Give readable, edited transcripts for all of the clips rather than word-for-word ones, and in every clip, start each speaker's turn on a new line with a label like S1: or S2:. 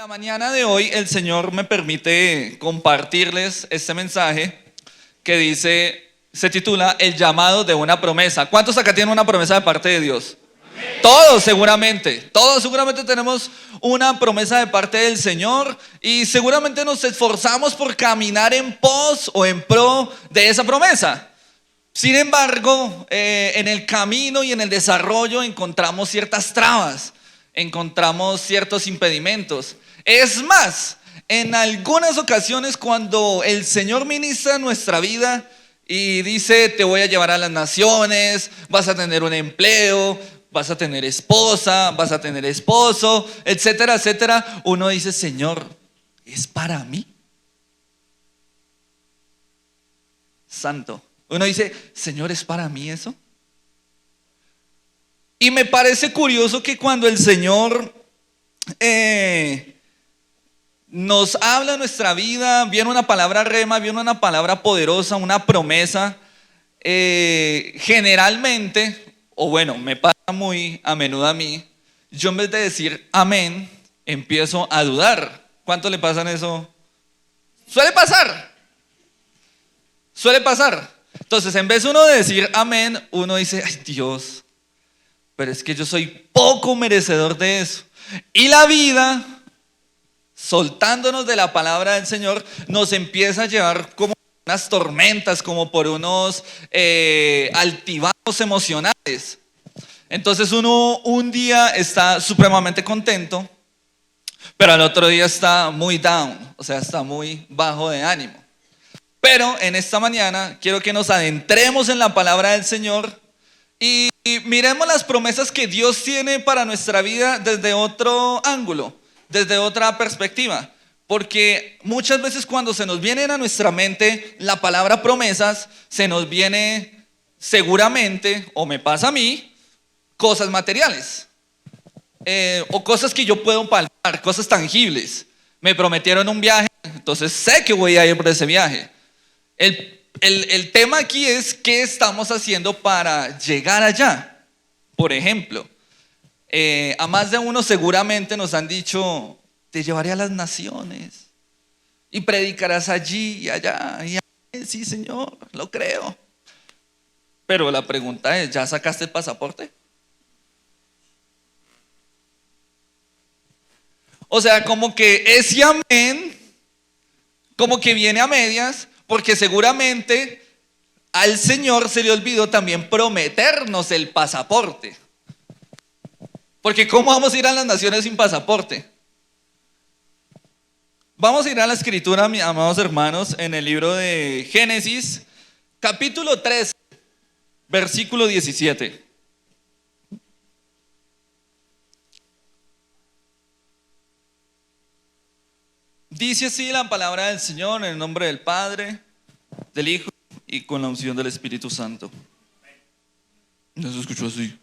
S1: la mañana de hoy el Señor me permite compartirles este mensaje que se titula El llamado de una promesa. ¿Cuántos acá tienen una promesa de parte de Dios? Todos seguramente tenemos una promesa de parte del Señor y seguramente nos esforzamos por caminar en pos o en pro de esa promesa. Sin embargo, en el camino y en el desarrollo encontramos ciertas trabas, encontramos ciertos impedimentos. Es más, en algunas ocasiones cuando el Señor ministra nuestra vida y dice: te voy a llevar a las naciones, vas a tener un empleo, vas a tener esposa, vas a tener esposo, etcétera, etcétera, uno dice: Señor, ¿es para mí? Santo. Uno dice: Señor, ¿es para mí eso? Y me parece curioso que cuando el Señor nos habla en nuestra vida, viene una palabra rema, viene una palabra poderosa, una promesa, generalmente, o bueno, me pasa muy a menudo a mí, yo en vez de decir amén, empiezo a dudar. ¿Cuánto le pasan eso? Suele pasar. Entonces, en vez uno de decir amén, uno dice: ay, Dios, pero es que yo soy poco merecedor de eso. Y la vida, soltándonos de la palabra del Señor, nos empieza a llevar como unas tormentas, como por unos altibajos emocionales. Entonces uno un día está supremamente contento, pero al otro día está muy down, o sea, está muy bajo de ánimo. Pero en esta mañana quiero que nos adentremos en la palabra del Señor y miremos las promesas que Dios tiene para nuestra vida desde otro ángulo, desde otra perspectiva. Porque muchas veces cuando se nos viene a nuestra mente la palabra promesas, se nos viene seguramente, o me pasa a mí, cosas materiales. O cosas que yo puedo palpar, cosas tangibles. Me prometieron un viaje, entonces sé que voy a ir por ese viaje. El tema aquí es qué estamos haciendo para llegar allá. Por ejemplo, a más de uno seguramente nos han dicho: te llevaré a las naciones y predicarás allí y allá. Sí, Señor, lo creo. Pero la pregunta es: ¿ya sacaste el pasaporte? O sea, como que ese amén, como que viene a medias, porque seguramente al Señor se le olvidó también prometernos el pasaporte. Porque ¿cómo vamos a ir a las naciones sin pasaporte? Vamos a ir a la escritura, mis amados hermanos, en el libro de Génesis, capítulo 13, versículo 17. Dice así la palabra del Señor, en el nombre del Padre, del Hijo y con la unción del Espíritu Santo. No se escuchó así.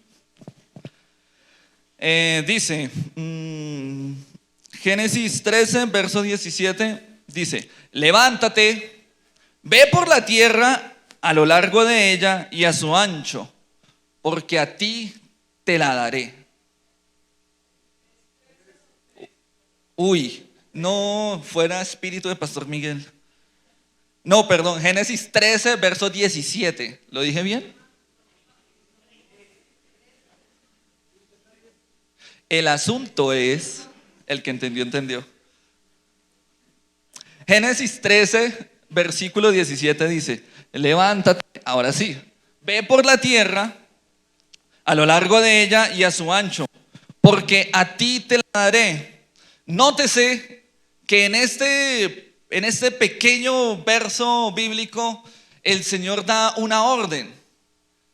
S1: Dice, Génesis 13, verso 17, dice: levántate, ve por la tierra a lo largo de ella y a su ancho, porque a ti te la daré. Uy, no fuera espíritu de Pastor Miguel. No, perdón, Génesis 13, verso 17. ¿Lo dije bien? El asunto es, el que entendió, entendió. Génesis 13, versículo 17 dice: levántate, ahora sí, ve por la tierra a lo largo de ella y a su ancho, porque a ti te la daré. Nótese que en este pequeño verso bíblico el Señor da una orden.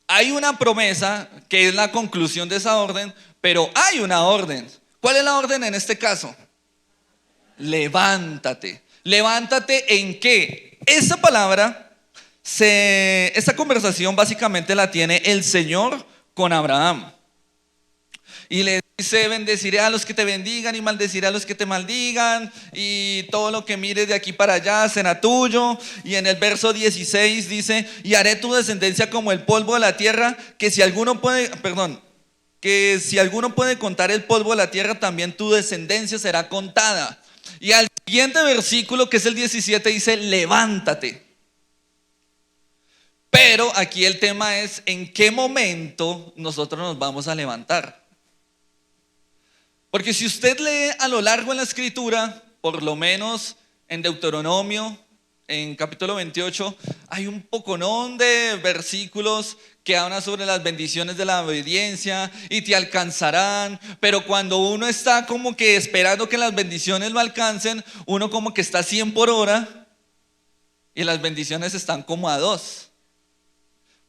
S1: Hay una promesa que es la conclusión de esa orden, pero hay una orden. ¿Cuál es la orden en este caso? Levántate. ¿Levántate en qué? Esa palabra, esta conversación básicamente la tiene el Señor con Abraham. Y le dice: bendeciré a los que te bendigan y maldeciré a los que te maldigan, y todo lo que mires de aquí para allá será tuyo. Y en el verso 16 dice: y haré tu descendencia como el polvo de la tierra, que si alguno puede, que si alguno puede contar el polvo de la tierra, también tu descendencia será contada. Y al siguiente versículo, que es el 17, dice, levántate. Pero aquí el tema es, ¿en qué momento nosotros nos vamos a levantar? Porque si usted lee a lo largo en la escritura, por lo menos en Deuteronomio, en capítulo 28, hay un poconón de versículos que hablan sobre las bendiciones de la obediencia y te alcanzarán, pero cuando uno está como que esperando que las bendiciones lo alcancen, uno como que está a 100 por hora y las bendiciones están como a 2.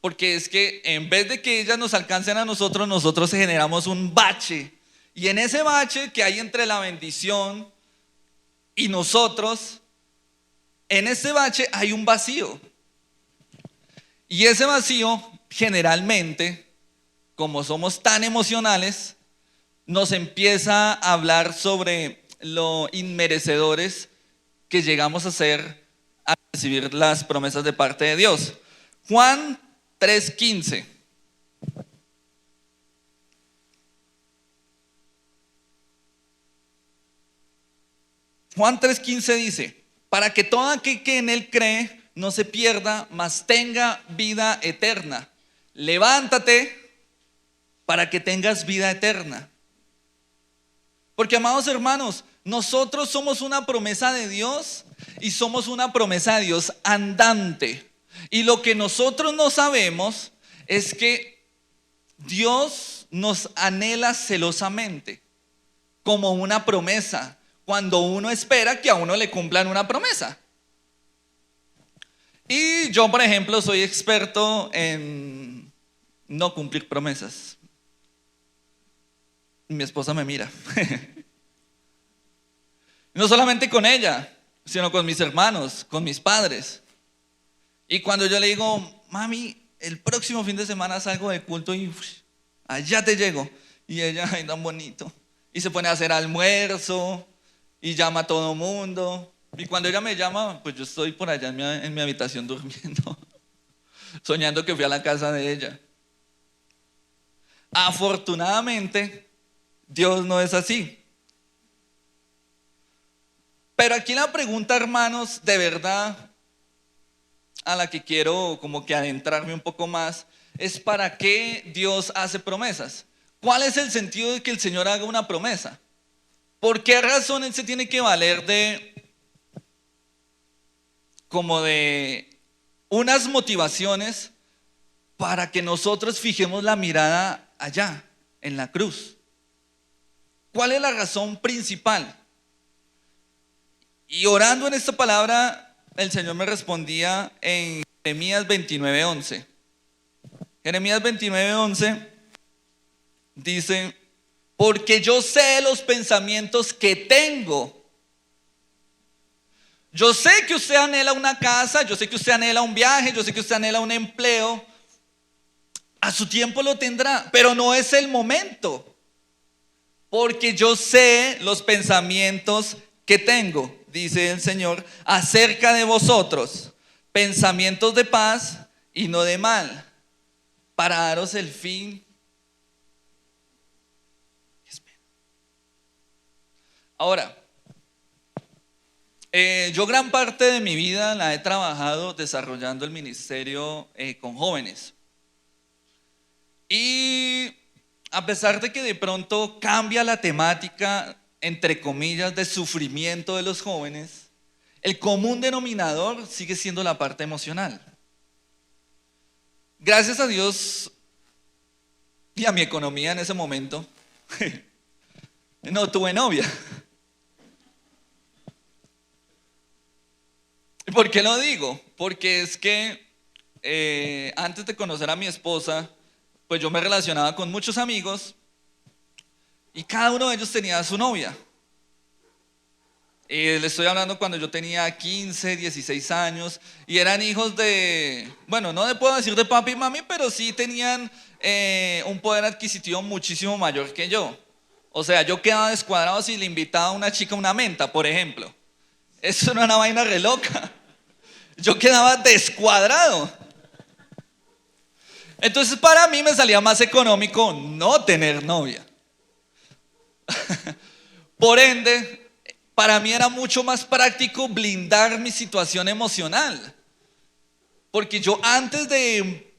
S1: Porque es que en vez de que ellas nos alcancen a nosotros, nosotros generamos un bache. Y en ese bache que hay entre la bendición y nosotros, en ese bache hay un vacío. Y ese vacío generalmente, como somos tan emocionales, nos empieza a hablar sobre lo inmerecedores que llegamos a ser a recibir las promesas de parte de Dios. Juan 3:15. Juan 3:15 dice, para que todo aquel que en él cree no se pierda, mas tenga vida eterna. Levántate para que tengas vida eterna. Porque, amados hermanos, nosotros somos una promesa de Dios y somos una promesa de Dios andante. Y lo que nosotros no sabemos es que Dios nos anhela celosamente como una promesa, cuando uno espera que a uno le cumplan una promesa. Y yo, por ejemplo, soy experto en no cumplir promesas. Mi esposa me mira. No solamente con ella, sino con mis hermanos, con mis padres. Y cuando yo le digo, mami, el próximo fin de semana salgo de culto y allá te llego. Y ella, ay, tan bonito. Y se pone a hacer almuerzo y llama a todo mundo. Y cuando ella me llama, pues yo estoy por allá en mi habitación durmiendo, soñando que fui a la casa de ella. Afortunadamente, Dios no es así. Pero aquí la pregunta, hermanos, de verdad, a la que quiero como que adentrarme un poco más, es ¿para qué Dios hace promesas? ¿Cuál es el sentido de que el Señor haga una promesa? ¿Por qué razón Él se tiene que valer de unas motivaciones para que nosotros fijemos la mirada allá, en la cruz? ¿Cuál es la razón principal? Y orando en esta palabra, el Señor me respondía en Jeremías 29:11. Jeremías 29:11 dice, porque yo sé los pensamientos que tengo. Yo sé que usted anhela una casa, yo sé que usted anhela un viaje, yo sé que usted anhela un empleo. A su tiempo lo tendrá, pero no es el momento. Porque yo sé los pensamientos que tengo, dice el Señor, acerca de vosotros, pensamientos de paz y no de mal, para daros el fin. Ahora, yo gran parte de mi vida la he trabajado desarrollando el ministerio con jóvenes. Y a pesar de que de pronto cambia la temática, entre comillas, de sufrimiento de los jóvenes, el común denominador sigue siendo la parte emocional. Gracias a Dios y a mi economía en ese momento, no tuve novia. ¿Por qué lo digo? Porque es que antes de conocer a mi esposa, pues yo me relacionaba con muchos amigos y cada uno de ellos tenía a su novia. Le estoy hablando cuando yo tenía 15, 16 años y eran hijos de, bueno, no le puedo decir de papi y mami, pero sí tenían un poder adquisitivo muchísimo mayor que yo. O sea, yo quedaba descuadrado si le invitaba a una chica una menta, por ejemplo. Eso era una vaina re loca. Yo quedaba descuadrado. Entonces para mí me salía más económico no tener novia. Por ende, para mí era mucho más práctico blindar mi situación emocional. Porque yo antes de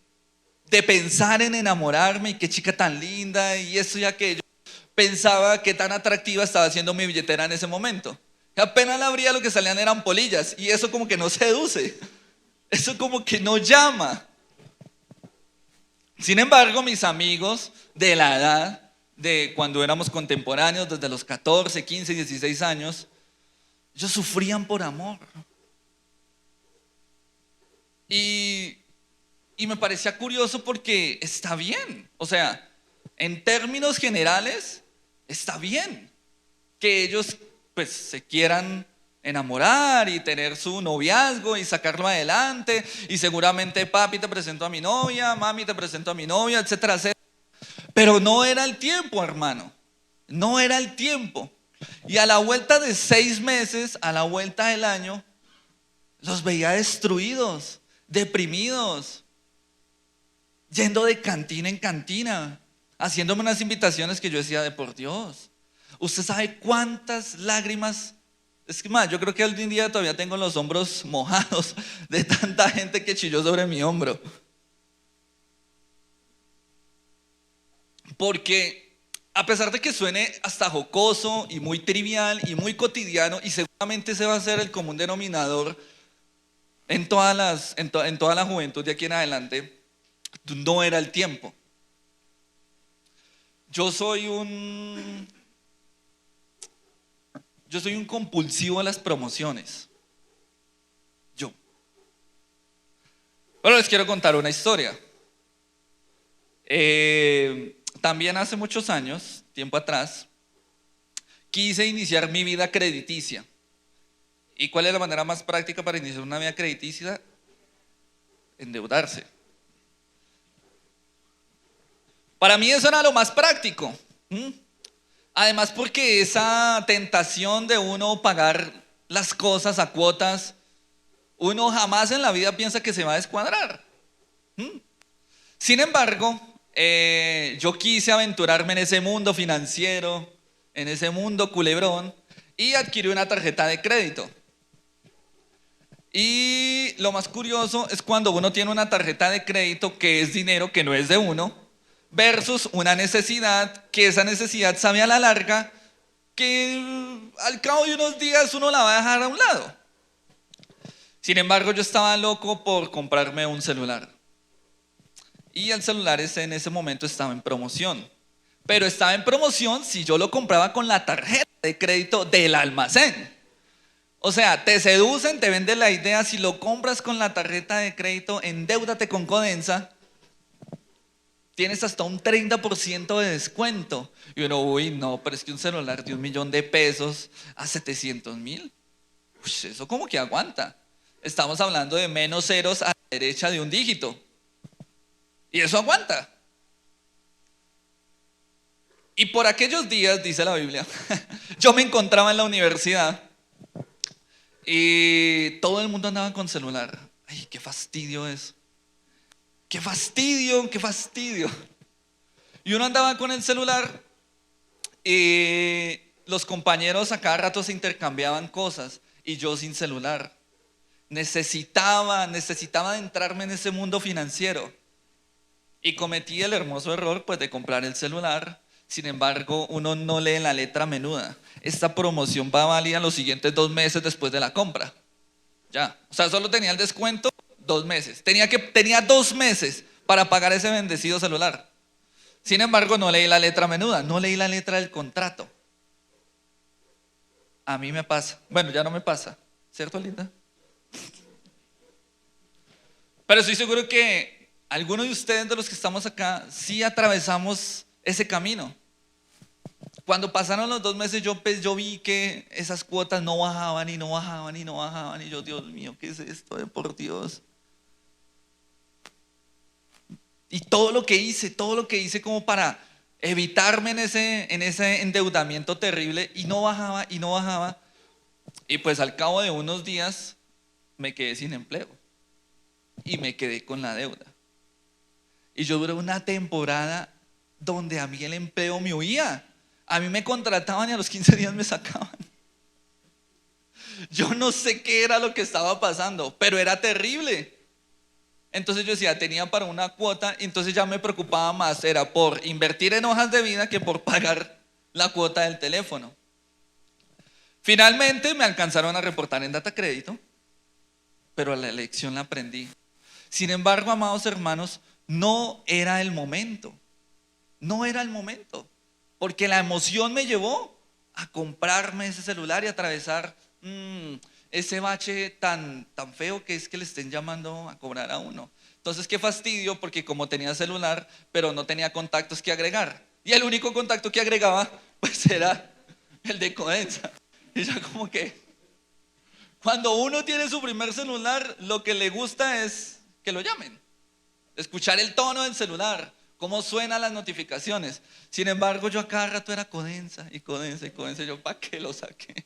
S1: pensar en enamorarme y qué chica tan linda y esto y aquello, pensaba qué tan atractiva estaba siendo mi billetera en ese momento. Apenas la abría lo que salían eran polillas y eso como que no seduce, eso como que no llama. Sin embargo, mis amigos de la edad de cuando éramos contemporáneos, desde los 14, 15, 16 años, ellos sufrían por amor. Y, y me parecía curioso porque está bien, o sea, en términos generales, está bien que ellos pues se quieran enamorar y tener su noviazgo y sacarlo adelante y seguramente papi te presento a mi novia, mami te presento a mi novia, etcétera, etcétera. Pero no era el tiempo, hermano, no era el tiempo. Y a la vuelta de 6 meses, a la vuelta del año, los veía destruidos, deprimidos, yendo de cantina en cantina, haciéndome unas invitaciones que yo decía de por Dios. ¿Usted sabe cuántas lágrimas? Es que más, yo creo que hoy en día todavía tengo los hombros mojados de tanta gente que chilló sobre mi hombro. Porque a pesar de que suene hasta jocoso y muy trivial y muy cotidiano, y seguramente ese va a ser el común denominador en toda la juventud de aquí en adelante, no era el tiempo. Yo soy un compulsivo a las promociones. Yo. Bueno, les quiero contar una historia. También hace muchos años, tiempo atrás, quise iniciar mi vida crediticia. ¿Y cuál es la manera más práctica para iniciar una vida crediticia? Endeudarse. Para mí eso era lo más práctico. Además porque esa tentación de uno pagar las cosas a cuotas, uno jamás en la vida piensa que se va a descuadrar. Sin embargo, yo quise aventurarme en ese mundo financiero, en ese mundo culebrón, y adquirí una tarjeta de crédito. Y lo más curioso es cuando uno tiene una tarjeta de crédito que es dinero que no es de uno, versus una necesidad que esa necesidad sabe a la larga que al cabo de unos días uno la va a dejar a un lado. Sin embargo, yo estaba loco por comprarme un celular. Y el celular en ese momento estaba en promoción. Pero estaba en promoción si yo lo compraba con la tarjeta de crédito del almacén. O sea, te seducen, te venden la idea, si lo compras con la tarjeta de crédito, endeúdate con Codensa, tienes hasta un 30% de descuento. Y uno, uy, no, pero es que un celular de 1.000.000 pesos a 700.000, eso como que aguanta. Estamos hablando de menos ceros a la derecha de un dígito. Y eso aguanta. Y por aquellos días, dice la Biblia, yo me encontraba en la universidad y todo el mundo andaba con celular. Ay, qué fastidio eso. Qué fastidio, qué fastidio. Y uno andaba con el celular y los compañeros a cada rato se intercambiaban cosas y yo sin celular. Necesitaba adentrarme en ese mundo financiero. Y cometí el hermoso error pues de comprar el celular. Sin embargo, uno no lee la letra menuda. Esta promoción va válida los siguientes 2 meses después de la compra. Ya, o sea, solo tenía el descuento 2 meses. Tenía 2 meses para pagar ese bendecido celular. Sin embargo, no leí la letra menuda, no leí la letra del contrato. A mí me pasa. Bueno, ya no me pasa, ¿cierto, linda? Pero estoy seguro que algunos de ustedes, de los que estamos acá, sí atravesamos ese camino. Cuando pasaron los 2 meses, yo vi que esas cuotas no bajaban y no bajaban y no bajaban. Y yo, Dios mío, ¿qué es esto? Por Dios. Y todo lo que hice como para evitarme en ese endeudamiento terrible, y no bajaba y no bajaba. Y pues al cabo de unos días me quedé sin empleo y me quedé con la deuda. Y yo duré una temporada donde a mí el empleo me huía. A mí me contrataban y a los 15 días me sacaban. Yo no sé qué era lo que estaba pasando, pero era terrible. Entonces yo decía, tenía para una cuota, y entonces ya me preocupaba más, era por invertir en hojas de vida que por pagar la cuota del teléfono. Finalmente me alcanzaron a reportar en Data Crédito, pero la lección la aprendí. Sin embargo, amados hermanos, no era el momento. No era el momento. Porque la emoción me llevó a comprarme ese celular y atravesar ese bache tan feo que es que le estén llamando a cobrar a uno. Entonces, qué fastidio, porque como tenía celular, pero no tenía contactos que agregar. Y el único contacto que agregaba, pues era el de Codensa. Y ya como que, cuando uno tiene su primer celular, lo que le gusta es que lo llamen. Escuchar el tono del celular, cómo suenan las notificaciones. Sin embargo, yo a cada rato era Codensa y Codensa y Codensa. Yo, ¿para qué lo saqué?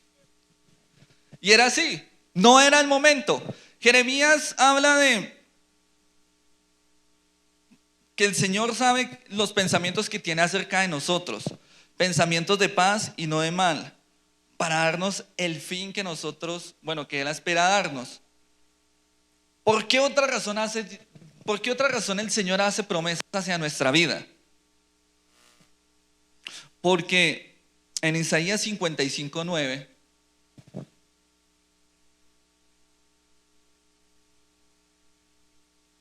S1: Y era así, no era el momento. Jeremías habla de que el Señor sabe los pensamientos que tiene acerca de nosotros, pensamientos de paz y no de mal, para darnos el fin que nosotros, que Él espera darnos. ¿Por qué otra razón el Señor hace promesas hacia nuestra vida? Porque en Isaías 55:9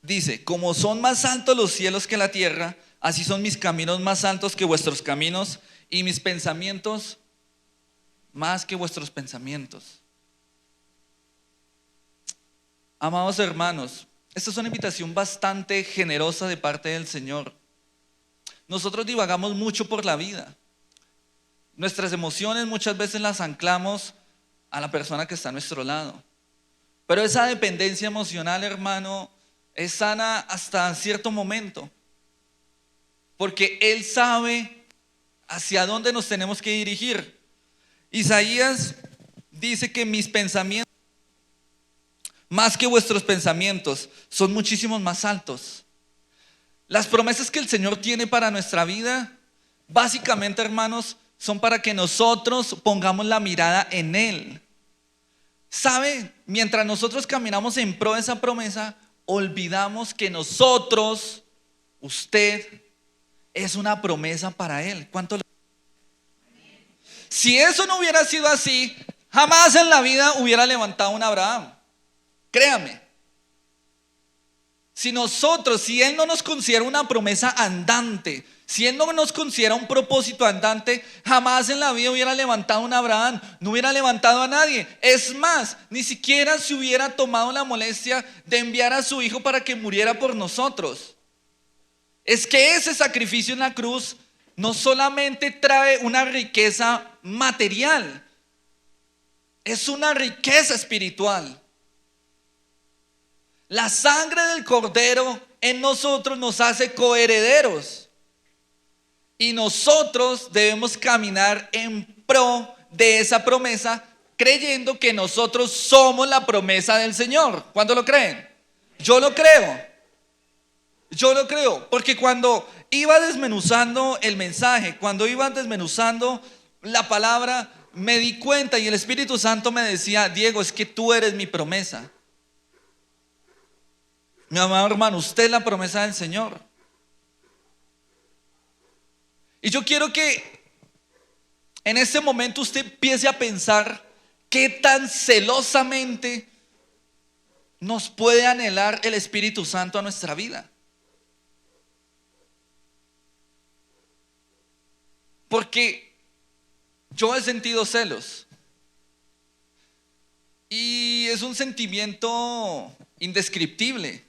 S1: dice: como son más altos los cielos que la tierra, así son mis caminos más altos que vuestros caminos, y mis pensamientos más que vuestros pensamientos. Amados hermanos, esta es una invitación bastante generosa de parte del Señor. Nosotros divagamos mucho por la vida. Nuestras emociones muchas veces las anclamos a la persona que está a nuestro lado. Pero esa dependencia emocional, hermano, es sana hasta cierto momento. Porque Él sabe hacia dónde nos tenemos que dirigir. Isaías dice que mis pensamientos, más que vuestros pensamientos, son muchísimos más altos. Las promesas que el Señor tiene para nuestra vida, básicamente, hermanos, son para que nosotros pongamos la mirada en Él. ¿Sabe? Mientras nosotros caminamos en pro de esa promesa, olvidamos que nosotros, usted, es una promesa para Él. ¿Cuánto le... Si eso no hubiera sido así, jamás en la vida hubiera levantado un Abraham. Créame. Si Él no nos considera una promesa andante, si Él no nos considera un propósito andante, jamás en la vida hubiera levantado un Abraham, no hubiera levantado a nadie. Es más, ni siquiera se hubiera tomado la molestia de enviar a su hijo para que muriera por nosotros. Es que ese sacrificio en la cruz no solamente trae una riqueza material, es una riqueza espiritual. La sangre del Cordero en nosotros nos hace coherederos. Y nosotros debemos caminar en pro de esa promesa, creyendo que nosotros somos la promesa del Señor. ¿Cuánto lo creen? Yo lo creo. Yo lo creo. Porque cuando iba desmenuzando el mensaje, cuando iba desmenuzando la palabra, me di cuenta y el Espíritu Santo me decía: Diego, es que tú eres mi promesa. Mi amado hermano, usted es la promesa del Señor. Y yo quiero que en este momento usted empiece a pensar qué tan celosamente nos puede anhelar el Espíritu Santo a nuestra vida. Porque yo he sentido celos. Y es un sentimiento indescriptible.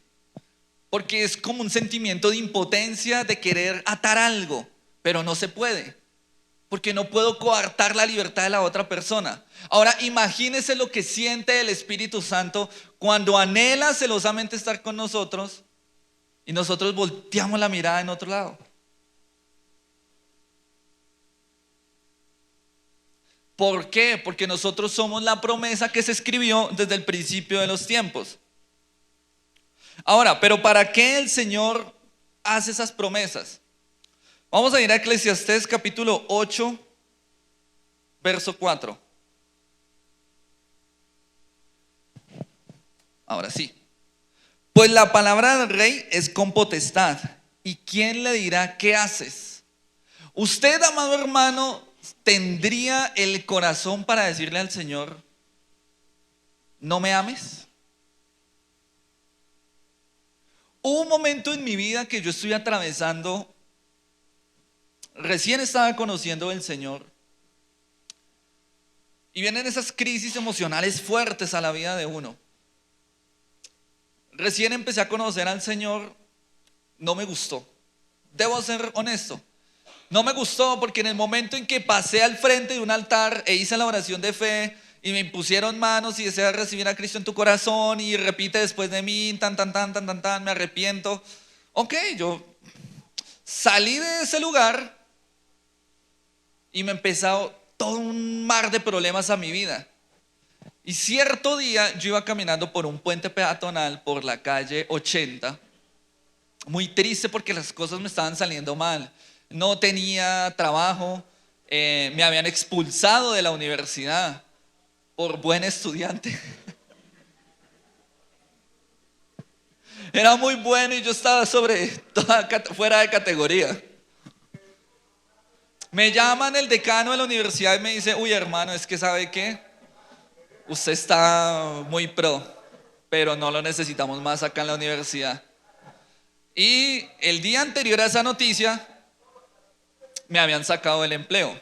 S1: Porque es como un sentimiento de impotencia, de querer atar algo, pero no se puede, porque no puedo coartar la libertad de la otra persona. Ahora imagínese lo que siente el Espíritu Santo cuando anhela celosamente estar con nosotros y nosotros volteamos la mirada en otro lado. ¿Por qué? Porque nosotros somos la promesa que se escribió desde el principio de los tiempos. Ahora, pero ¿para qué el Señor hace esas promesas. Vamos a ir a Eclesiastés capítulo 8, verso 4. Ahora sí. Pues la palabra del rey es con potestad. ¿Y quién le dirá qué haces? Usted, amado hermano, tendría el corazón para decirle al Señor: ¿no me ames? Hubo un momento en mi vida que yo estoy atravesando. Recién estaba conociendo al Señor. Y vienen esas crisis emocionales fuertes a la vida de uno. Recién empecé a conocer al Señor. No me gustó. Debo ser honesto. No me gustó porque en el momento en que pasé al frente de un altar e hice la oración de fe y me impusieron manos y deseas recibir a Cristo en tu corazón y repite después de mí, me arrepiento. Ok, yo salí de ese lugar y me empezó todo un mar de problemas a mi vida. Y cierto día yo iba caminando por un puente peatonal por la calle 80, muy triste porque las cosas me estaban saliendo mal. No tenía trabajo, me habían expulsado de la universidad por buen estudiante. Era muy bueno y yo estaba fuera de categoría. Me llaman el decano de la universidad y me dice: uy, hermano, es que ¿sabe qué? Usted está muy pro, pero no lo necesitamos más acá en la universidad. Y el día anterior a esa noticia me habían sacado del empleo.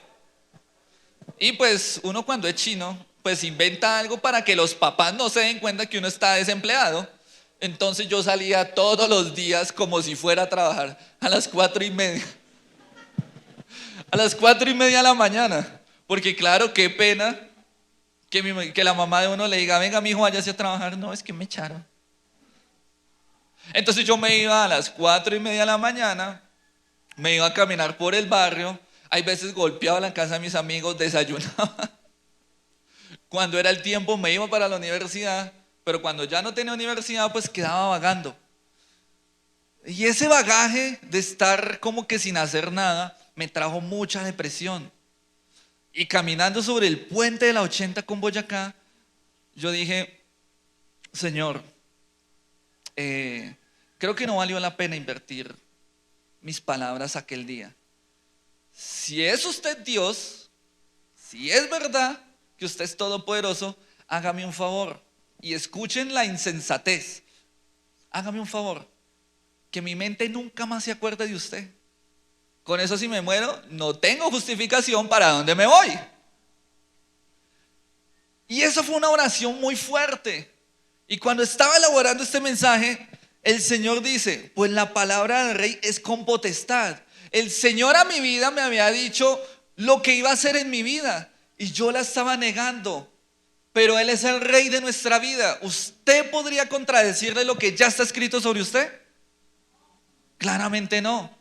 S1: Y pues uno, cuando es chino, pues inventa algo para que los papás no se den cuenta que uno está desempleado. Entonces yo salía todos los días como si fuera a trabajar a las 4:30. A las 4:30 de la mañana. Porque claro, qué pena que la mamá de uno le diga: venga, mijo, váyase a trabajar. No, es que me echaron. Entonces yo me iba a las 4:30 de la mañana, me iba a caminar por el barrio. Hay veces golpeaba la casa de mis amigos, desayunaba. Cuando era el tiempo me iba para la universidad, pero cuando ya no tenía universidad, pues quedaba vagando. Y ese bagaje de estar como que sin hacer nada me trajo mucha depresión. Y caminando sobre el puente de la 80 con Boyacá, yo dije: Señor, creo que no valió la pena invertir mis palabras aquel día. Si es usted Dios, si es verdad que usted es todopoderoso, hágame un favor y escuchen la insensatez. Hágame un favor, que mi mente nunca más se acuerde de usted. Con eso, si me muero, no tengo justificación para dónde me voy. Y eso fue una oración muy fuerte. Y cuando estaba elaborando este mensaje, el Señor dice: pues la palabra del rey es con potestad. El Señor a mi vida me había dicho lo que iba a hacer en mi vida y yo la estaba negando. Pero Él es el rey de nuestra vida. ¿Usted podría contradecirle lo que ya está escrito sobre usted? Claramente no.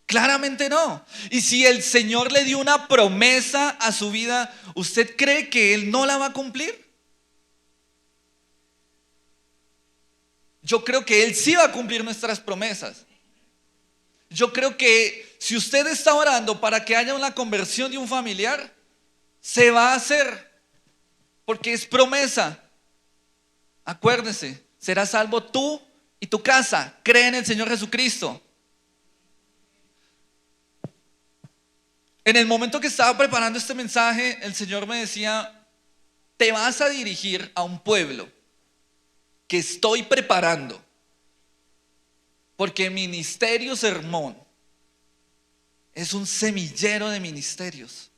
S1: Claramente no. Y si el Señor le dio una promesa a su vida, ¿usted cree que Él no la va a cumplir? Yo creo que Él sí va a cumplir nuestras promesas. Yo creo que si usted está orando para que haya una conversión de un familiar, se va a hacer, porque es promesa. Acuérdese, serás salvo tú y tu casa. Cree en el Señor Jesucristo. En el momento que estaba preparando este mensaje, el Señor me decía: te vas a dirigir a un pueblo que estoy preparando, porque Ministerio Sermón es un semillero de ministerios.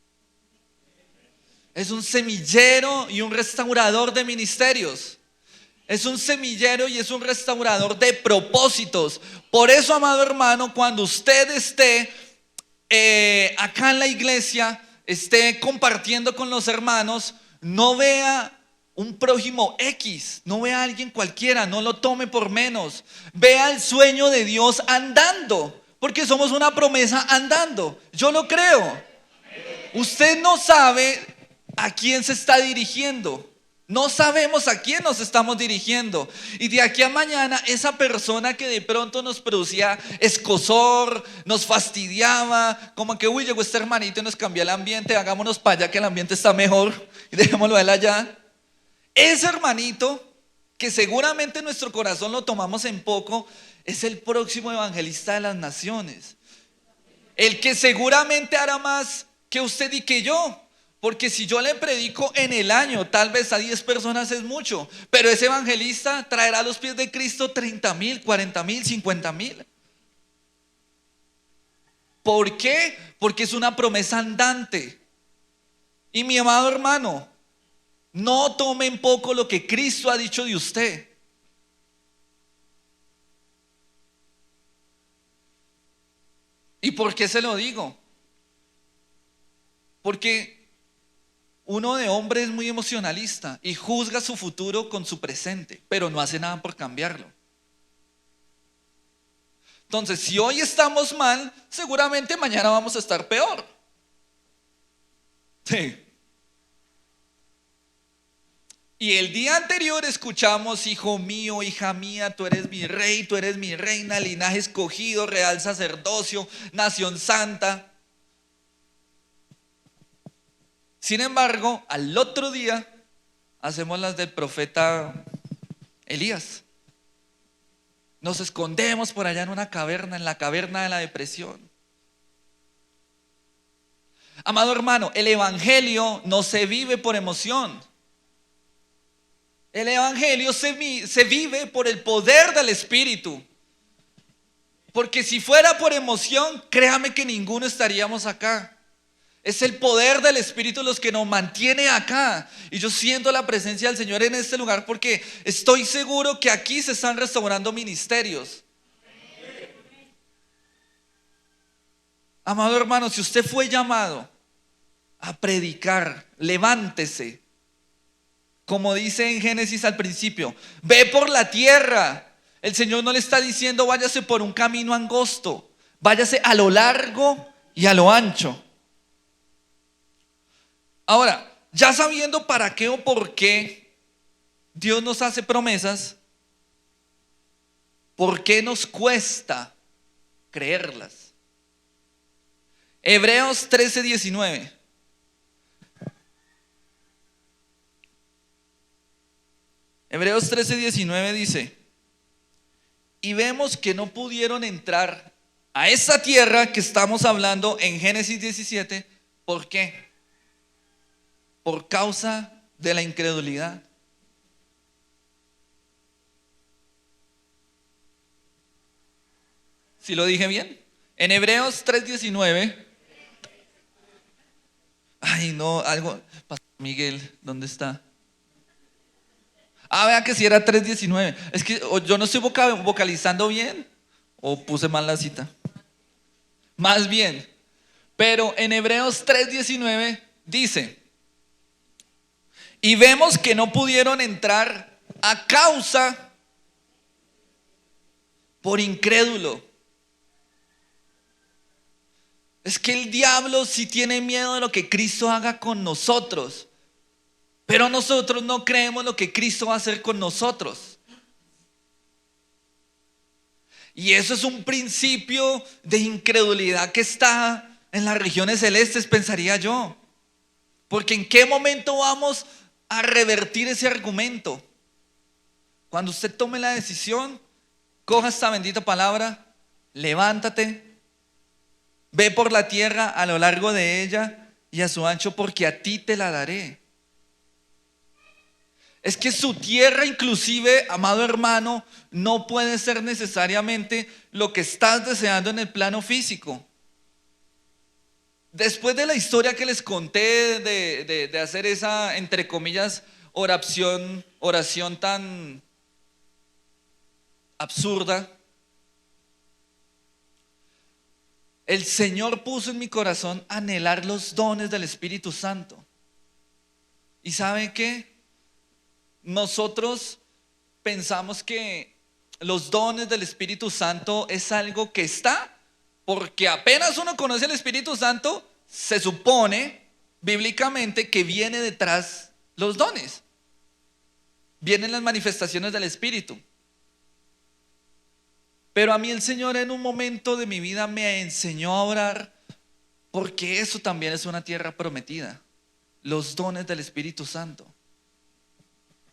S1: Es un semillero y un restaurador de ministerios. Es un semillero y es un restaurador de propósitos. Por eso, amado hermano, cuando usted esté acá en la iglesia, esté compartiendo con los hermanos, no vea un prójimo X, no vea a alguien cualquiera, no lo tome por menos. Vea el sueño de Dios andando, porque somos una promesa andando. Yo lo creo. Usted no sabe a quién se está dirigiendo. No sabemos a quién nos estamos dirigiendo. Y de aquí a mañana, esa persona que de pronto nos producía escozor, nos fastidiaba, como que, uy, llegó este hermanito y nos cambió el ambiente, hagámonos para allá que el ambiente está mejor y dejémoslo a él allá. Ese hermanito, que seguramente en nuestro corazón lo tomamos en poco, es el próximo evangelista de las naciones. El que seguramente hará más que usted y que yo. Porque si yo le predico en el año, tal vez a 10 personas es mucho, pero ese evangelista traerá a los pies de Cristo 30,000, 40,000, 50,000. ¿Por qué? Porque es una promesa andante. Y mi amado hermano, no tome en poco lo que Cristo ha dicho de usted. ¿Y por qué se lo digo? Porque uno de hombre es muy emocionalista y juzga su futuro con su presente, pero no hace nada por cambiarlo. Entonces, si hoy estamos mal, seguramente mañana vamos a estar peor. Sí. Y el día anterior escuchamos: hijo mío, hija mía, tú eres mi rey, tú eres mi reina, linaje escogido, real sacerdocio, nación santa. Sin embargo, al otro día hacemos las del profeta Elías. Nos escondemos por allá en una caverna, en la caverna de la depresión. Amado hermano, el evangelio no se vive por emoción. El evangelio se vive por el poder del Espíritu. Porque si fuera por emoción, créame que ninguno estaríamos acá. Es el poder del Espíritu los que nos mantiene acá. Y yo siento la presencia del Señor en este lugar porque estoy seguro que aquí se están restaurando ministerios. Amado hermano, si usted fue llamado a predicar, levántese. Como dice en Génesis al principio, ve por la tierra. El Señor no le está diciendo váyase por un camino angosto, váyase a lo largo y a lo ancho. Ahora, ya sabiendo para qué o por qué Dios nos hace promesas, ¿por qué nos cuesta creerlas? Hebreos 13:19. Hebreos 13:19 dice: y vemos que no pudieron entrar a esa tierra que estamos hablando en Génesis 17. ¿Por qué? Por causa de la incredulidad. ¿Sí lo dije bien? En Hebreos 3:19. Ay, no, algo. Pastor Miguel, ¿dónde está? Vea que si era 3:19. Es que yo no estoy vocalizando bien o puse mal la cita. Más bien. Pero en Hebreos 3:19 dice: y vemos que no pudieron entrar a causa por incrédulo. Es que el diablo sí tiene miedo de lo que Cristo haga con nosotros, pero nosotros no creemos lo que Cristo va a hacer con nosotros. Y eso es un principio de incredulidad que está en las regiones celestes, pensaría yo. Porque ¿en qué momento vamos a revertir ese argumento? Cuando usted tome la decisión, coja esta bendita palabra, levántate, ve por la tierra a lo largo de ella y a su ancho, porque a ti te la daré. Es que su tierra, inclusive, amado hermano, no puede ser necesariamente lo que estás deseando en el plano físico. Después de la historia que les conté de hacer esa, entre comillas, oración tan absurda, el Señor puso en mi corazón anhelar los dones del Espíritu Santo. ¿Y sabe qué? Nosotros pensamos que los dones del Espíritu Santo es algo que está, porque apenas uno conoce el Espíritu Santo, se supone bíblicamente que viene detrás los dones. vienen las manifestaciones del Espíritu. Pero a mí el Señor en un momento de mi vida me enseñó a orar, porque eso también es una tierra prometida, los dones del Espíritu Santo.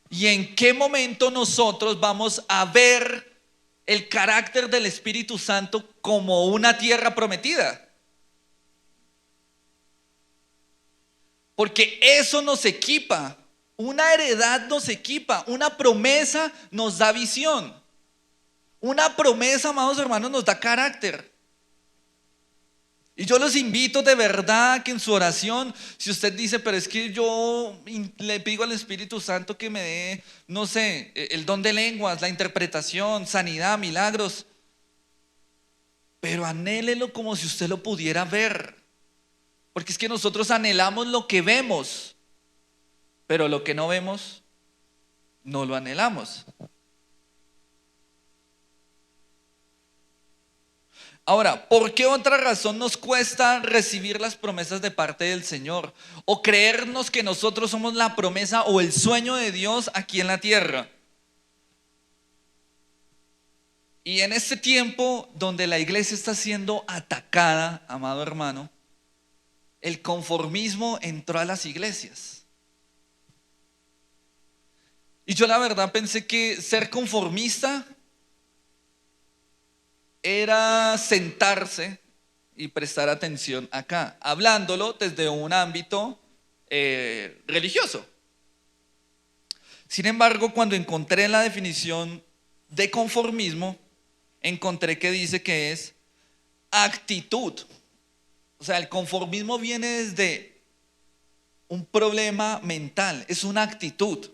S1: ¿Y en qué momento nosotros vamos a ver el carácter del Espíritu Santo como una tierra prometida? Porque eso nos equipa, una heredad nos equipa, una promesa nos da visión. Una promesa, amados hermanos, nos da carácter. Y yo los invito de verdad que en su oración, si usted dice, pero es que yo le pido al Espíritu Santo que me dé, no sé, el don de lenguas, la interpretación, sanidad, milagros, pero anhélelo como si usted lo pudiera ver. Porque es que nosotros anhelamos lo que vemos, pero lo que no vemos, no lo anhelamos. Ahora, ¿por qué otra razón nos cuesta recibir las promesas de parte del Señor? O creernos que nosotros somos la promesa o el sueño de Dios aquí en la tierra. Y en este tiempo donde la iglesia está siendo atacada, amado hermano, el conformismo entró a las iglesias. Y yo la verdad pensé que ser conformista era sentarse y prestar atención acá, hablándolo desde un ámbito religioso. Sin embargo, cuando encontré la definición de conformismo, encontré que dice que es actitud. O sea, el conformismo viene desde un problema mental, es una actitud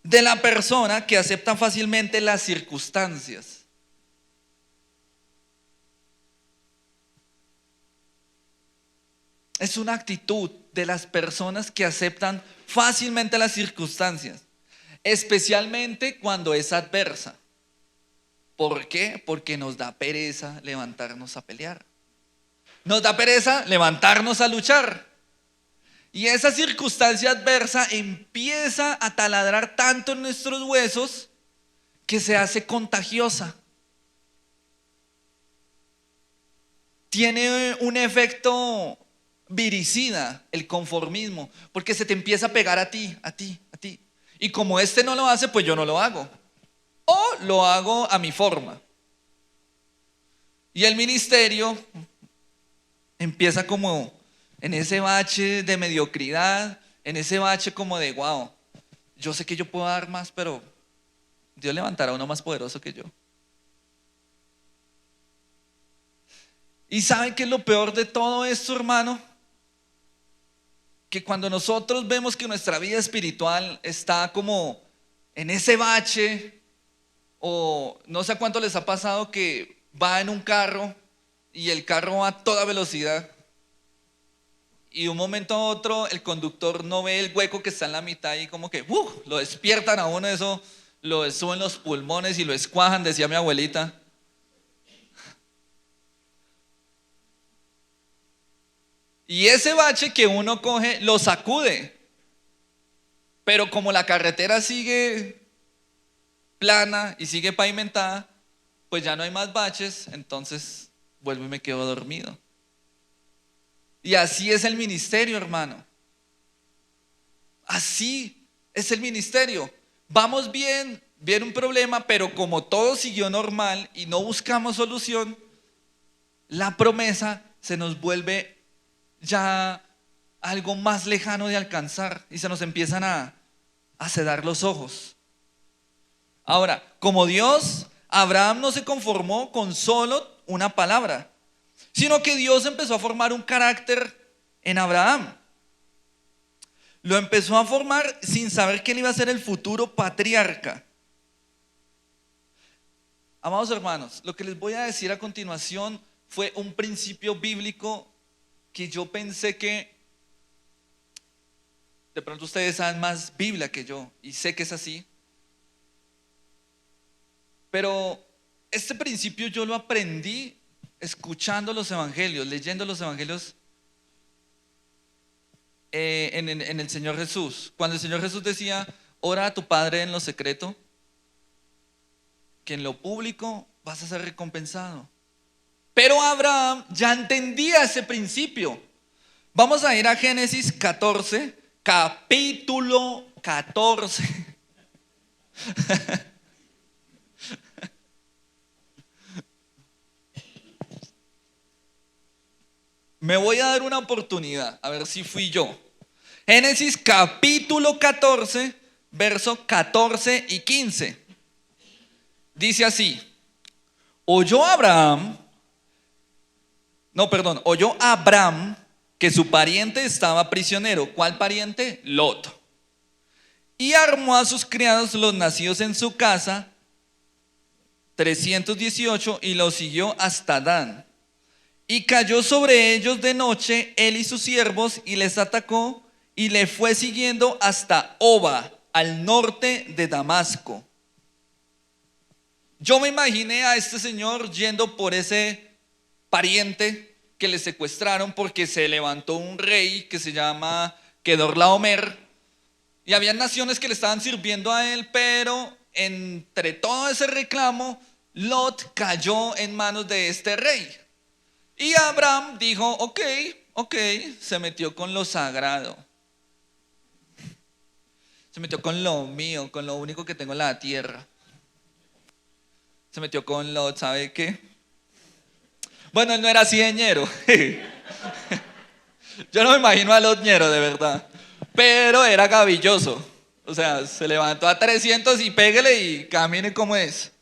S1: de la persona que acepta fácilmente las circunstancias. Es una actitud de las personas que aceptan fácilmente las circunstancias, especialmente cuando es adversa. ¿Por qué? Porque nos da pereza levantarnos a pelear. Nos da pereza levantarnos a luchar. Y esa circunstancia adversa empieza a taladrar tanto en nuestros huesos que se hace contagiosa. Tiene un efecto viricida el conformismo, porque se te empieza a pegar a ti, a ti, a ti. Y como este no lo hace, pues yo no lo hago. O lo hago a mi forma. Y el ministerio empieza como en ese bache de mediocridad, en ese bache como de wow, yo sé que yo puedo dar más, pero Dios levantará a uno más poderoso que yo. ¿Y saben qué es lo peor de todo esto, hermano? Que cuando nosotros vemos que nuestra vida espiritual está como en ese bache, o no sé a cuánto les ha pasado que va en un carro y el carro va a toda velocidad y de un momento a otro el conductor no ve el hueco que está en la mitad y como que lo despiertan a uno, eso lo suben los pulmones y lo escuajan, decía mi abuelita. Y ese bache que uno coge lo sacude, pero como la carretera sigue plana y sigue pavimentada, pues ya no hay más baches, entonces vuelvo y me quedo dormido. Y así es el ministerio, hermano. Así es el ministerio. Vamos bien, viene un problema, pero como todo siguió normal y no buscamos solución, la promesa se nos vuelve ya algo más lejano de alcanzar y se nos empiezan a sedar los ojos. Ahora, como Dios, Abraham no se conformó con solo una palabra, sino que Dios empezó a formar un carácter en Abraham. Lo empezó a formar sin saber que él iba a ser el futuro patriarca. Amados hermanos, lo que les voy a decir a continuación fue un principio bíblico que yo pensé que de pronto ustedes saben más Biblia que yo, y sé que es así. Pero este principio yo lo aprendí escuchando los evangelios, leyendo los evangelios en el Señor Jesús. Cuando el Señor Jesús decía, ora a tu Padre en lo secreto, que en lo público vas a ser recompensado. Pero Abraham ya entendía ese principio. Vamos a ir a Génesis 14, capítulo 14. Me voy a dar una oportunidad, a ver si fui yo. Génesis capítulo 14, versos 14 y 15. Dice así: oyó Abraham que su pariente estaba prisionero. ¿Cuál pariente? Lot. Y armó a sus criados, los nacidos en su casa, 318, y los siguió hasta Dan. Y cayó sobre ellos de noche él y sus siervos, y les atacó, y le fue siguiendo hasta Oba, al norte de Damasco. Yo me imaginé a este señor yendo por ese pariente que le secuestraron, porque se levantó un rey que se llama Kedorlaomer, y había naciones que le estaban sirviendo a él, pero entre todo ese reclamo, Lot cayó en manos de este rey. Y Abraham dijo, ok, se metió con lo sagrado. Se metió con lo mío, con lo único que tengo en la tierra. Se metió con Lot, ¿sabe qué? Bueno, él no era así de ñero. Yo no me imagino a Lot ñero, de verdad. Pero era gavilloso. O sea, se levantó a 300 y pégale y camine como es.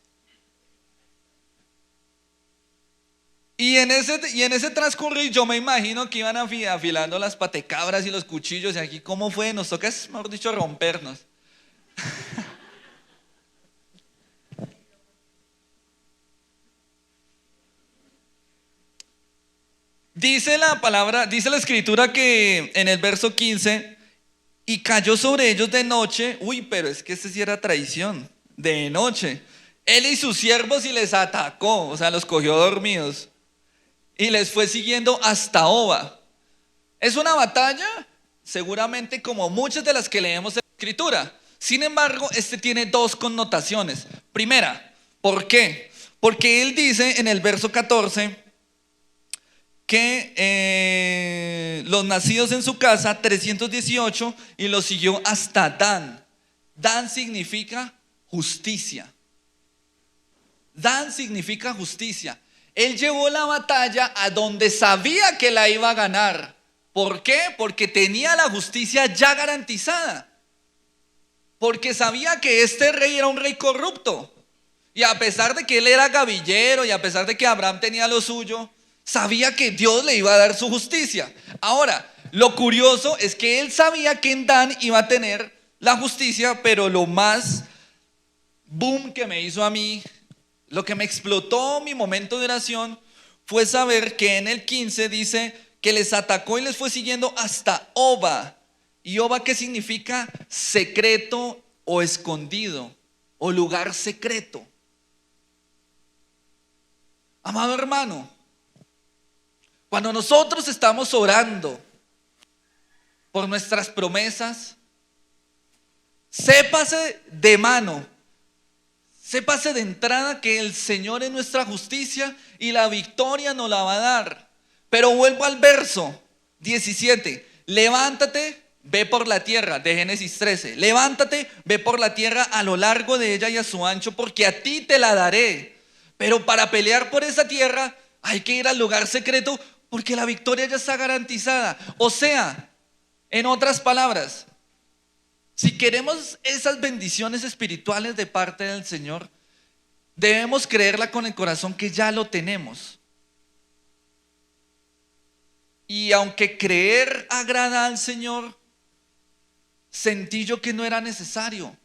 S1: Y en ese transcurrir yo me imagino que iban afilando las patecabras y los cuchillos. Y aquí, ¿cómo fue? Nos toca, mejor dicho, rompernos. Dice la escritura que en el verso 15, y cayó sobre ellos de noche. Uy, pero es que este sí era traición. De noche. Él y sus siervos, y les atacó. O sea, los cogió dormidos. Y les fue siguiendo hasta Oba. Es una batalla, seguramente como muchas de las que leemos en la escritura. Sin embargo, este tiene dos connotaciones. Primera, ¿por qué? Porque él dice en el verso 14 que los nacidos en su casa, 318, y los siguió hasta Dan. Dan significa justicia. Dan significa justicia. Él llevó la batalla a donde sabía que la iba a ganar. ¿Por qué? Porque tenía la justicia ya garantizada. Porque sabía que este rey era un rey corrupto. Y a pesar de que él era gavillero, y a pesar de que Abraham tenía lo suyo, sabía que Dios le iba a dar su justicia. Ahora, lo curioso es que él sabía que en Dan iba a tener la justicia, pero lo más boom que me hizo a mí, lo que me explotó mi momento de oración, fue saber que en el 15 dice que les atacó y les fue siguiendo hasta Oba. ¿Y Oba qué significa? Secreto o escondido, o lugar secreto. Amado hermano, cuando nosotros estamos orando por nuestras promesas, sépase de mano, sépase de entrada que el Señor es nuestra justicia y la victoria nos la va a dar. Pero vuelvo al verso 17. Levántate, ve por la tierra, de Génesis 13. Levántate, ve por la tierra a lo largo de ella y a su ancho, porque a ti te la daré. Pero para pelear por esa tierra hay que ir al lugar secreto, porque la victoria ya está garantizada. O sea, en otras palabras, si queremos esas bendiciones espirituales de parte del Señor, debemos creerla con el corazón que ya lo tenemos. Y aunque creer agrada al Señor, sentí yo que no era necesario,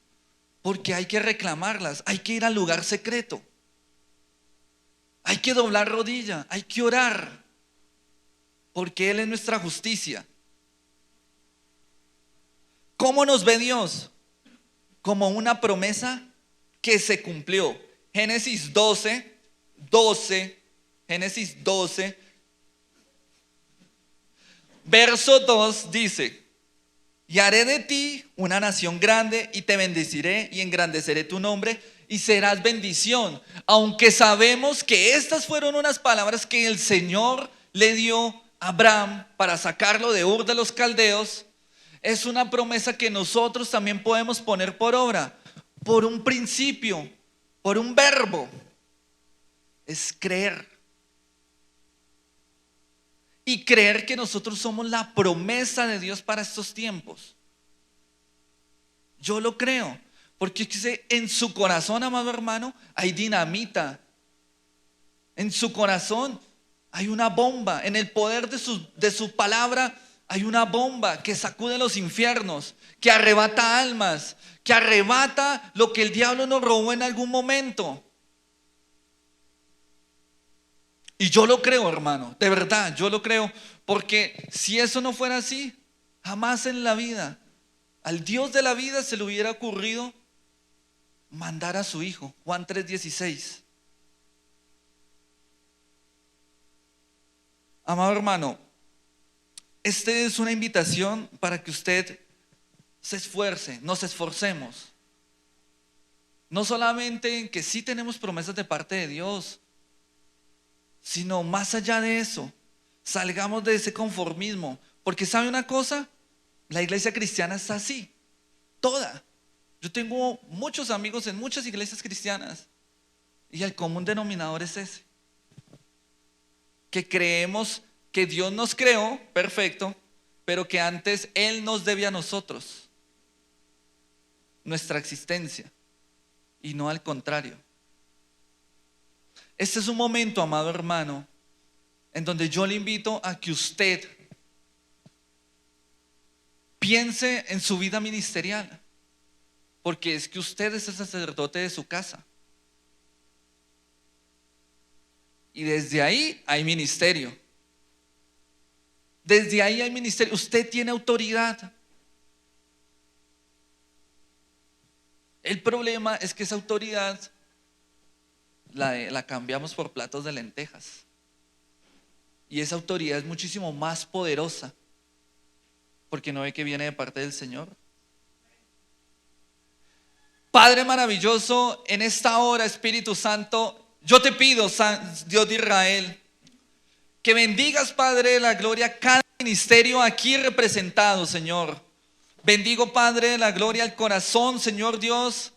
S1: porque hay que reclamarlas, hay que ir al lugar secreto, hay que doblar rodilla, hay que orar, porque Él es nuestra justicia. ¿Cómo nos ve Dios? Como una promesa que se cumplió. Génesis 12, verso 2 dice: y haré de ti una nación grande y te bendeciré y engrandeceré tu nombre y serás bendición. Aunque sabemos que estas fueron unas palabras que el Señor le dio a Abraham para sacarlo de Ur de los Caldeos, es una promesa que nosotros también podemos poner por obra, por un principio, por un verbo. Es creer. Y creer que nosotros somos la promesa de Dios para estos tiempos. Yo lo creo, porque en su corazón, amado hermano, hay dinamita. En su corazón hay una bomba. En el poder de su palabra hay una bomba que sacude los infiernos, que arrebata almas, que arrebata lo que el diablo nos robó en algún momento. Y yo lo creo, hermano, de verdad, yo lo creo, porque si eso no fuera así, jamás en la vida, al Dios de la vida se le hubiera ocurrido mandar a su hijo. Juan 3:16. Amado hermano, esta es una invitación para que usted se esfuerce, nos esforcemos. No solamente en que sí tenemos promesas de parte de Dios, sino más allá de eso, salgamos de ese conformismo. Porque ¿sabe una cosa? La iglesia cristiana está así, toda. Yo tengo muchos amigos en muchas iglesias cristianas y el común denominador es ese, que creemos que Dios nos creó, perfecto, pero que antes Él nos debe a nosotros nuestra existencia y no al contrario. Este es un momento, amado hermano, en donde yo le invito a que usted piense en su vida ministerial, porque es que usted es el sacerdote de su casa. Y desde ahí hay ministerio. Desde ahí hay ministerio. Usted tiene autoridad. El problema es que esa autoridad la cambiamos por platos de lentejas. Y esa autoridad es muchísimo más poderosa, porque no ve que viene de parte del Señor. Padre maravilloso, en esta hora, Espíritu Santo, yo te pido, Dios de Israel, que bendigas, Padre de la gloria, cada ministerio aquí representado, Señor. Bendigo, Padre de la gloria, el corazón, Señor Dios,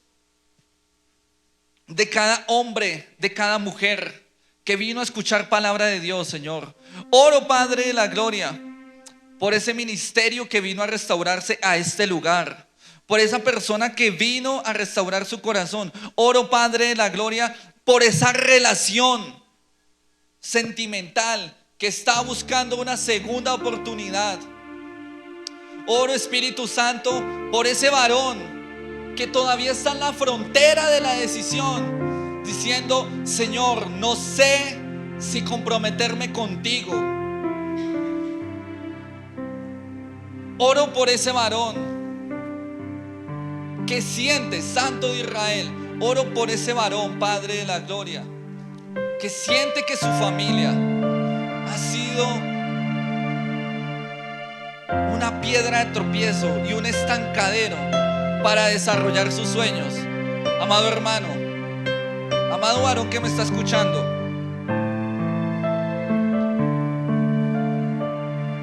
S1: de cada hombre, de cada mujer que vino a escuchar palabra de Dios, Señor. Oro, Padre de la gloria, por ese ministerio que vino a restaurarse a este lugar, por esa persona que vino a restaurar su corazón. Oro, Padre de la gloria, por esa relación sentimental que está buscando una segunda oportunidad. Oro, Espíritu Santo, por ese varón que todavía está en la frontera de la decisión, diciendo: Señor, no sé si comprometerme contigo. Oro por ese varón que siente, Santo de Israel. Oro por ese varón, Padre de la gloria, que siente que su familia ha sido una piedra de tropiezo y un estancadero para desarrollar sus sueños. Amado hermano, amado varón que me está escuchando,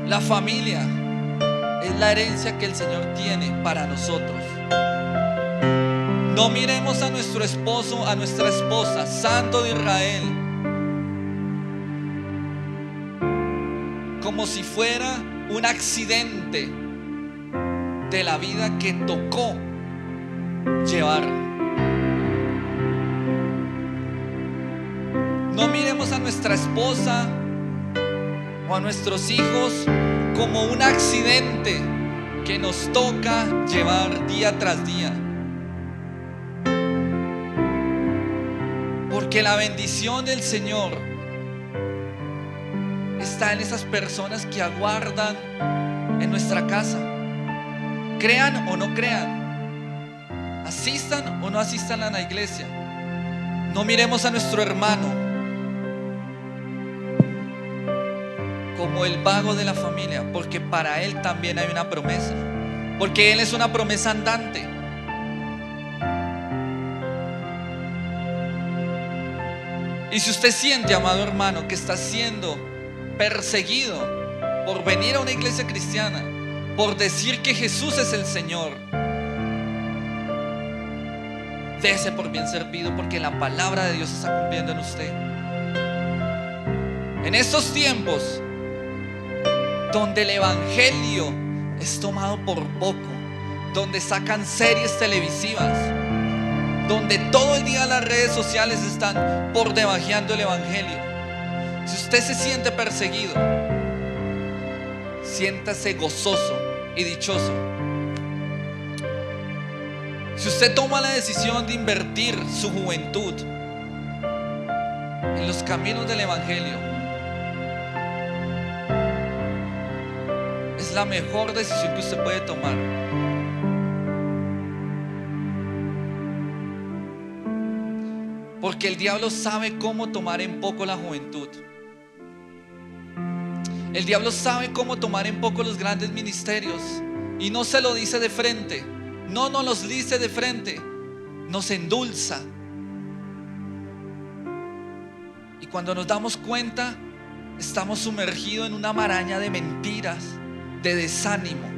S1: la familia es la herencia que el Señor tiene para nosotros. No miremos a nuestro esposo, a nuestra esposa, Santo de Israel, como si fuera un accidente de la vida que tocó llevar. No miremos a nuestra esposa o a nuestros hijos como un accidente que nos toca llevar día tras día, porque la bendición del Señor está en esas personas que aguardan en nuestra casa. Crean o no crean, asistan o no asistan a la iglesia, no miremos a nuestro hermano como el vago de la familia, porque para él también hay una promesa. porque Él es una promesa andante. Y si usted siente, amado hermano, que está siendo perseguido por venir a una iglesia cristiana, por decir que Jesús es el Señor, dése por bien servido, porque la palabra de Dios se está cumpliendo en usted. En estos tiempos donde el evangelio es tomado por poco, donde sacan series televisivas, donde todo el día las redes sociales están por debajeando el evangelio, si usted se siente perseguido, siéntase gozoso y dichoso. Si usted toma la decisión de invertir su juventud en los caminos del evangelio, es la mejor decisión que usted puede tomar. Porque el diablo sabe cómo tomar en poco la juventud. El diablo sabe cómo tomar en poco los grandes ministerios, y no se lo dice de frente, no nos los dice de frente, nos endulza. Y cuando nos damos cuenta, estamos sumergidos en una maraña de mentiras, de desánimo.